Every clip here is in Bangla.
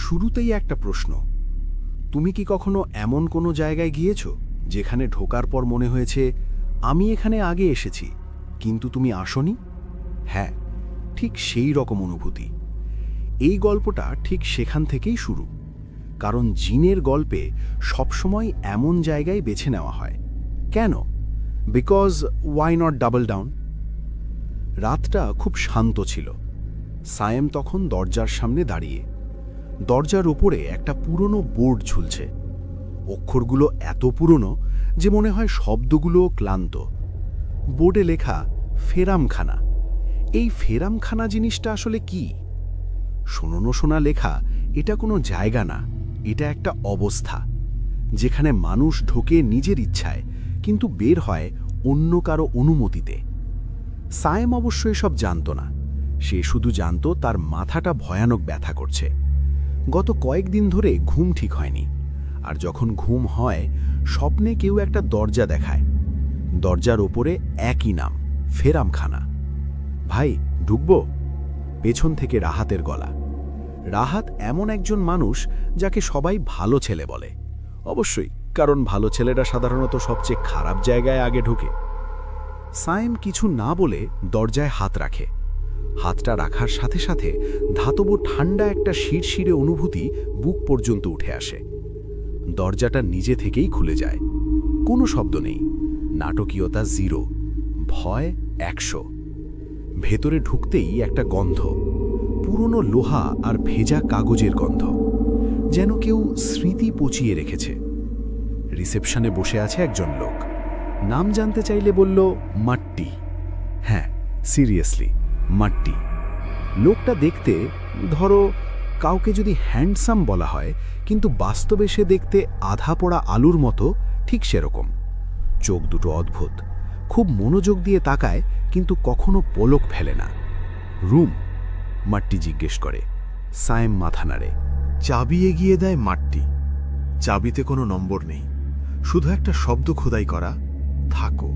শুরুতেই একটা প্রশ্ন, তুমি কি কখনো এমন কোনো জায়গায় গিয়েছো যেখানে ঢোকার পর মনে হয়েছে আমি এখানে আগে এসেছি, কিন্তু তুমি আসোনি? হ্যাঁ, ঠিক সেই রকম অনুভূতি। এই গল্পটা ঠিক সেখান থেকেই শুরু, কারণ জিনের গল্পে সবসময় এমন জায়গায় বেছে নেওয়া হয়। কেন? Because why not double down? রাতটা খুব শান্ত ছিল। সায়েম তখন দরজার সামনে দাঁড়িয়ে। দরজার উপরে একটা পুরনো বোর্ড ঝুলছে। অক্ষরগুলো এত পুরনো যে মনে হয় শব্দগুলো ক্লান্ত। বোর্ডে লেখা ফেরামখানা। এই ফেরামখানা জিনিসটা আসলে কি? শোনো শোনা লেখা, এটা কোনো জায়গা না, এটা একটা অবস্থা, যেখানে মানুষ ঢোকে নিজের ইচ্ছায়, কিন্তু বের হয় অন্য কারো অনুমতিতে। সায়েম অবশ্য এসব জানত না। সে শুধু জানত তার মাথাটা ভয়ানক ব্যথা করছে। গত কয়েকদিন ধরে ঘুম ঠিক হয়নি, আর যখন ঘুম হয় স্বপ্নে কেউ একটা দরজা দেখায়। দরজার ওপরে একই নাম, ফেরামখানা। ভাই, ঢুকবো? পেছন থেকে রাহাতের গলা। রাহাত এমন একজন মানুষ যাকে সবাই ভালো ছেলে বলে। অবশ্যই, কারণ ভালো ছেলেরা সাধারণত সবচেয়ে খারাপ জায়গায় আগে ঢোকে। সায়েম কিছু না বলে দরজায় হাত রাখে। হাতটা রাখার সাথে সাথে ধাতব ঠান্ডা একটা শিরশিরে অনুভূতি বুক পর্যন্ত উঠে আসে। দরজাটা নিজে থেকেই খুলে যায়। কোনো শব্দ নেই, নাটকীয়তা 0, ভয় 100। ভেতরে ঢুকতেই একটা গন্ধ, পুরনো লোহা আর ভেজা কাগজের গন্ধ, যেন কেউ স্মৃতি পচিয়ে রেখেছে। রিসেপশনে বসে আছে একজন লোক। নাম জানতে চাইলে বলল মাট্টি। হ্যাঁ, সিরিয়াসলি, মাট্টি। লোকটা দেখতে, ধরো কাউকে যদি হ্যান্ডসাম বলা হয়, কিন্তু বাস্তবে সে দেখতে আধা পোড়া আলুর মতো, ঠিক সেরকম। চোখ দুটো অদ্ভুত, খুব মনোযোগ দিয়ে তাকায়, কিন্তু কখনো পলক ফেলে না। রুম? মাট্টি জিজ্ঞেস করে। সায়েম মাথা নাড়ে। চাবি এগিয়ে দেয় মাট্টি। চাবিতে কোনো নম্বর নেই, শুধু একটা শব্দ খোদাই করা, থাকো।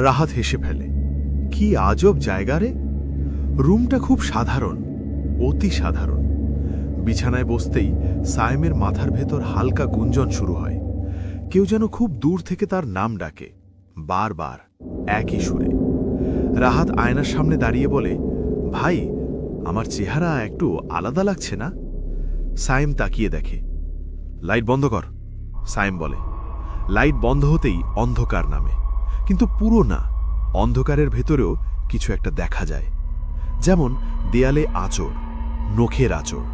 রাহাত হেসে ফেলে। কি আজব জায়গা রে! রুমটা খুব সাধারণ, অতি সাধারণ। বিছানায় বসতেই সায়েমের মাথার ভেতর হালকা গুঞ্জন শুরু হয়। কেউ যেন খুব দূর থেকে তার নাম ডাকে, বারবার, একই সুরে। রাহাত আয়নার সামনে দাঁড়িয়ে বলে, ভাই, আমার চেহারা একটু আলাদা লাগছে না? সায়েম তাকিয়ে দেখে। লাইট বন্ধ কর, সায়েম বলে। লাইট বন্ধ হতেই অন্ধকার নামে, কিন্তু পুরো না। অন্ধকারের ভেতরেও কিছু একটা দেখা যায়, যেমন দেয়ালে আঁচড়, নখের আঁচড়।